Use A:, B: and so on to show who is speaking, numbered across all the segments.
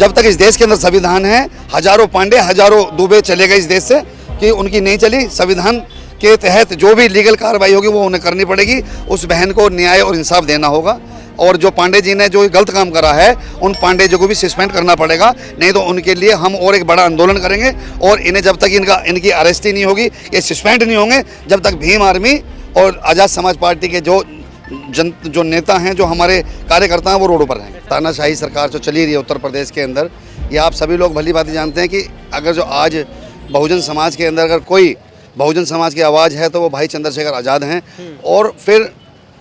A: जब तक इस देश के अंदर संविधान है, हजारों पांडे हजारों दुबे चले गए इस देश से कि उनकी नहीं चली। संविधान के तहत जो भी लीगल कार्रवाई होगी वो उन्हें करनी पड़ेगी। उस बहन को न्याय और इंसाफ देना होगा और जो पांडे जी ने जो गलत काम करा है उन पांडे जी को भी सस्पेंड करना पड़ेगा, नहीं तो उनके लिए हम और एक बड़ा आंदोलन करेंगे। और इन्हें जब तक इनकी अरेस्ट ही नहीं होगी, ये सस्पेंड नहीं होंगे, जब तक भीम आर्मी और आज़ाद समाज पार्टी के जो नेता हैं, जो हमारे कार्यकर्ता हैं, वो रोडों पर रहेंगे। तानाशाही सरकार जो चली रही है उत्तर प्रदेश के अंदर, ये आप सभी लोग भली भांति जानते हैं कि अगर जो आज बहुजन समाज के अंदर अगर कोई बहुजन समाज की आवाज़ है तो वो भाई चंद्रशेखर आज़ाद हैं। और फिर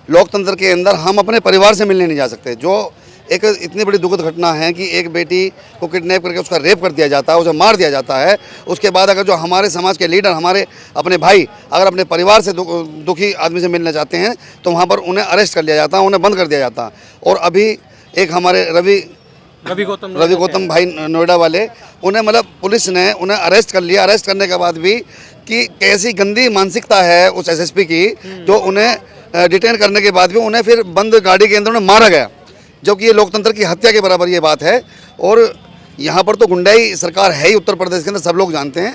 A: लोकतंत्र के अंदर हम अपने परिवार से मिलने नहीं जा सकते। जो एक इतनी बड़ी दुखद घटना है कि एक बेटी को किडनैप करके उसका रेप कर दिया जाता है, उसे मार दिया जाता है, उसके बाद अगर जो हमारे समाज के लीडर, हमारे अपने भाई अगर अपने परिवार से दुखी आदमी से मिलना चाहते हैं तो वहाँ पर उन्हें अरेस्ट कर लिया जाता है, उन्हें बंद कर दिया जाता है। और अभी एक हमारे रवि गौतम भाई नोएडा वाले, उन्हें मतलब पुलिस ने उन्हें अरेस्ट कर लिया। अरेस्ट करने के बाद भी कि कैसी गंदी मानसिकता है उस एसएसपी की, जो उन्हें डिटेन करने के बाद भी उन्हें फिर बंद गाड़ी के अंदर उन्हें मारा गया, जो कि ये लोकतंत्र की हत्या के बराबर ये बात है। और यहाँ पर तो गुंडाई सरकार है ही उत्तर प्रदेश के अंदर, सब लोग जानते हैं,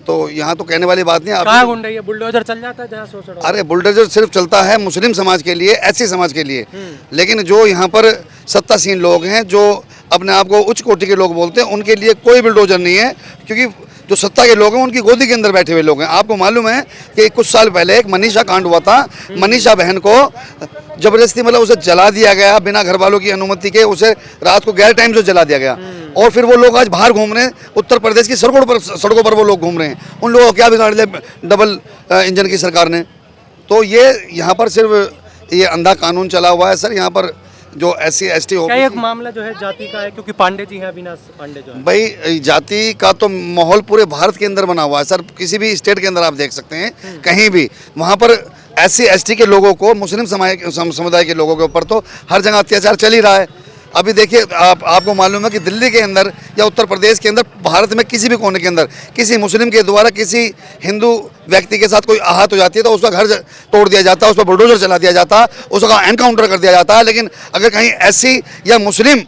A: तो यहाँ तो कहने वाली बात नहीं है।
B: कहाँ गुंडाई है? बुलडोजर चल जाता है जहाँ सोच रहा।
A: अरे बुलडोजर सिर्फ चलता है मुस्लिम समाज के लिए, एससी समाज के लिए, लेकिन जो यहाँ पर सत्तासीन लोग हैं, जो अपने आप को उच्च कोटि के लोग बोलते हैं, उनके लिए कोई बुलडोजर नहीं है, क्योंकि जो सत्ता के लोग हैं उनकी गोदी के अंदर बैठे हुए लोग हैं। आपको मालूम है कि कुछ साल पहले एक मनीषा कांड हुआ था। मनीषा बहन को जबरदस्ती मतलब उसे जला दिया गया बिना घर वालों की अनुमति के, उसे रात को गैर टाइम से जला दिया गया। और फिर वो लोग आज बाहर घूम रहे हैं, उत्तर प्रदेश की सड़कों पर वो लोग घूम रहे हैं। उन लोगों को क्या बिगाड़ लिया डबल इंजन की सरकार ने? तो ये यहाँ पर सिर्फ ये अंधा कानून चला हुआ है सर। यहाँ पर जो SC ST हो,
B: एक मामला जो है जाति का है, क्योंकि पांडे जी हैं, अविनाश पांडे जो है।
A: भाई जाति का तो माहौल पूरे भारत के अंदर बना हुआ है सर। किसी भी स्टेट के अंदर आप देख सकते हैं, कहीं भी वहाँ पर SC ST के लोगों को, मुस्लिम समुदाय के लोगों के ऊपर तो हर जगह अत्याचार चल ही रहा है। अभी देखिए आपको मालूम है कि दिल्ली के अंदर या उत्तर प्रदेश के अंदर, भारत में किसी भी कोने के अंदर किसी मुस्लिम के द्वारा किसी हिंदू व्यक्ति के साथ कोई आहत हो जाती है तो उसका घर तोड़ दिया जाता है, उस पर बुलडोजर चला दिया जाता है, उसका एनकाउंटर कर दिया जाता है। लेकिन अगर कहीं SC या मुस्लिम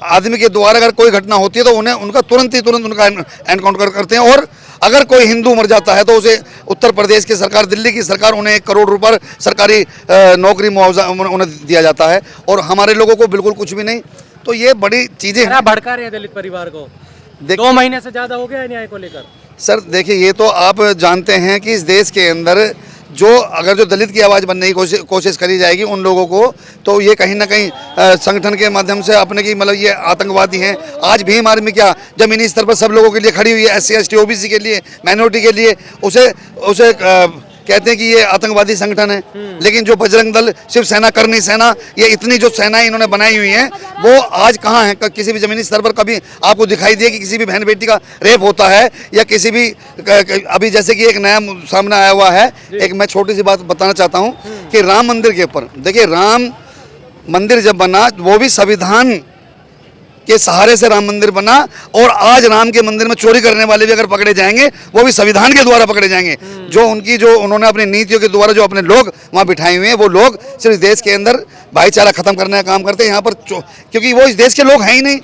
A: आदमी के द्वारा अगर कोई घटना होती है तो उन्हें उनका तुरंत उनका एनकाउंटर करते हैं। और अगर कोई हिंदू मर जाता है तो उसे उत्तर प्रदेश की सरकार, दिल्ली की सरकार, उन्हें 1 करोड़ रुपए सरकारी नौकरी मुआवजा उन्हें दिया जाता है, और हमारे लोगों को बिल्कुल कुछ भी नहीं। तो ये बड़ी चीज़ें हैं।
B: भड़का रहे हैं दलित परिवार को। 2 महीने से ज़्यादा हो गया है न्याय को लेकर। सर
A: देखिए, ये तो आप जानते हैं कि इस देश के अंदर अगर जो दलित की आवाज़ बनने की कोशिश करी जाएगी उन लोगों को, तो ये कहीं ना कहीं संगठन के माध्यम से अपने की मतलब ये आतंकवादी हैं। आज भीम आर्मी क्या जमीनी स्तर पर सब लोगों के लिए खड़ी हुई है, SC ST OBC के लिए, माइनॉरिटी के लिए, उसे कहते हैं कि ये आतंकवादी संगठन है। लेकिन जो बजरंग दल, शिवसेना, करनी सेना, ये इतनी जो सेनाएं इन्होंने बनाई हुई हैं, वो आज कहाँ हैं? किसी भी जमीनी स्तर पर कभी आपको दिखाई दिए कि किसी भी बहन बेटी का रेप होता है, या किसी भी अभी जैसे कि एक नया सामने आया हुआ है, एक मैं छोटी सी बात बताना चाहता हूँ कि राम मंदिर के ऊपर देखिए, राम मंदिर जब बना वो भी संविधान के सहारे से राम मंदिर बना, और आज राम के मंदिर में चोरी करने वाले भी अगर पकड़े जाएंगे वो भी संविधान के द्वारा पकड़े जाएंगे। जो उन्होंने अपनी नीतियों के द्वारा जो अपने लोग वहाँ बिठाए हुए हैं, वो लोग सिर्फ देश के अंदर भाईचारा खत्म करने का काम करते हैं यहाँ पर, क्योंकि वो इस देश के लोग हैं ही नहीं।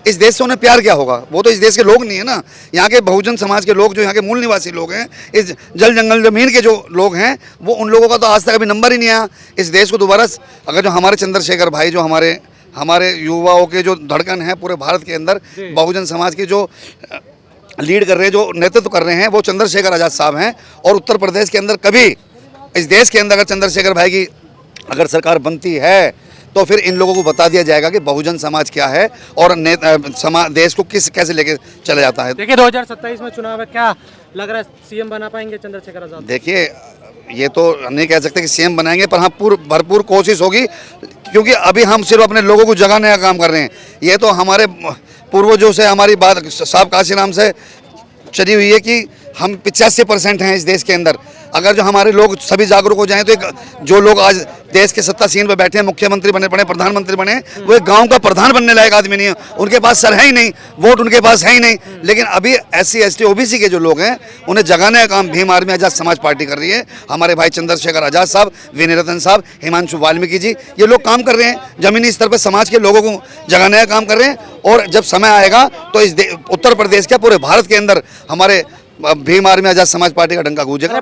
A: इस देश से उन्हें प्यार क्या होगा? वो तो इस देश के लोग नहीं है ना। यहाँ के बहुजन समाज के लोग, जो यहाँ के मूल निवासी लोग हैं, इस जल जंगल जमीन के जो लोग हैं, वो उन लोगों का तो आज तक अभी नंबर ही नहीं आया। इस देश को दोबारा अगर जो हमारे चंद्रशेखर भाई, जो हमारे युवाओं के जो धड़कन है पूरे भारत के अंदर, बहुजन समाज की जो लीड कर रहे हैं, जो नेतृत्व कर रहे हैं, वो चंद्रशेखर आज़ाद साहब हैं। और उत्तर प्रदेश के अंदर कभी इस देश के अंदर अगर चंद्रशेखर भाई की अगर सरकार बनती है तो फिर इन लोगों को बता दिया जाएगा कि बहुजन समाज क्या है और देश को कैसे लेके चला जाता है।
B: देखिए 2027 में चुनाव है, क्या लग रहा है CM बना पाएंगे चंद्रशेखर आज़ाद?
A: देखिए, ये तो नहीं कह सकते कि CM बनाएंगे, पर हाँ भरपूर कोशिश होगी, क्योंकि अभी हम सिर्फ अपने लोगों को जगाने का काम कर रहे हैं। ये तो हमारे पूर्वजों से हमारी बात साहब काशीराम से चली हुई है कि हम 85% हैं इस देश के अंदर। अगर जो हमारे लोग सभी जागरूक हो जाएं तो एक जो लोग आज देश के सत्ता सीन पर बैठे हैं, मुख्यमंत्री बने पड़े, प्रधानमंत्री बने, वो एक गांव का प्रधान बनने लायक आदमी नहीं है। उनके पास सर है ही नहीं, वोट उनके पास है ही नहीं। लेकिन अभी SC ST OBC के जो लोग हैं उन्हें जगाने का काम भीम आर्मी आज़ाद समाज पार्टी कर रही है। हमारे भाई चंद्रशेखर आज़ाद साहब, विनय रतन साहब, हिमांशु वाल्मीकि जी, ये लोग काम कर रहे हैं, जमीनी स्तर पर समाज के लोगों को जगाने का काम कर रहे हैं। और जब समय आएगा तो इस उत्तर प्रदेश के, पूरे भारत के अंदर हमारे भीम आर्मी आज़ाद समाज पार्टी का डंका गूंजेगा।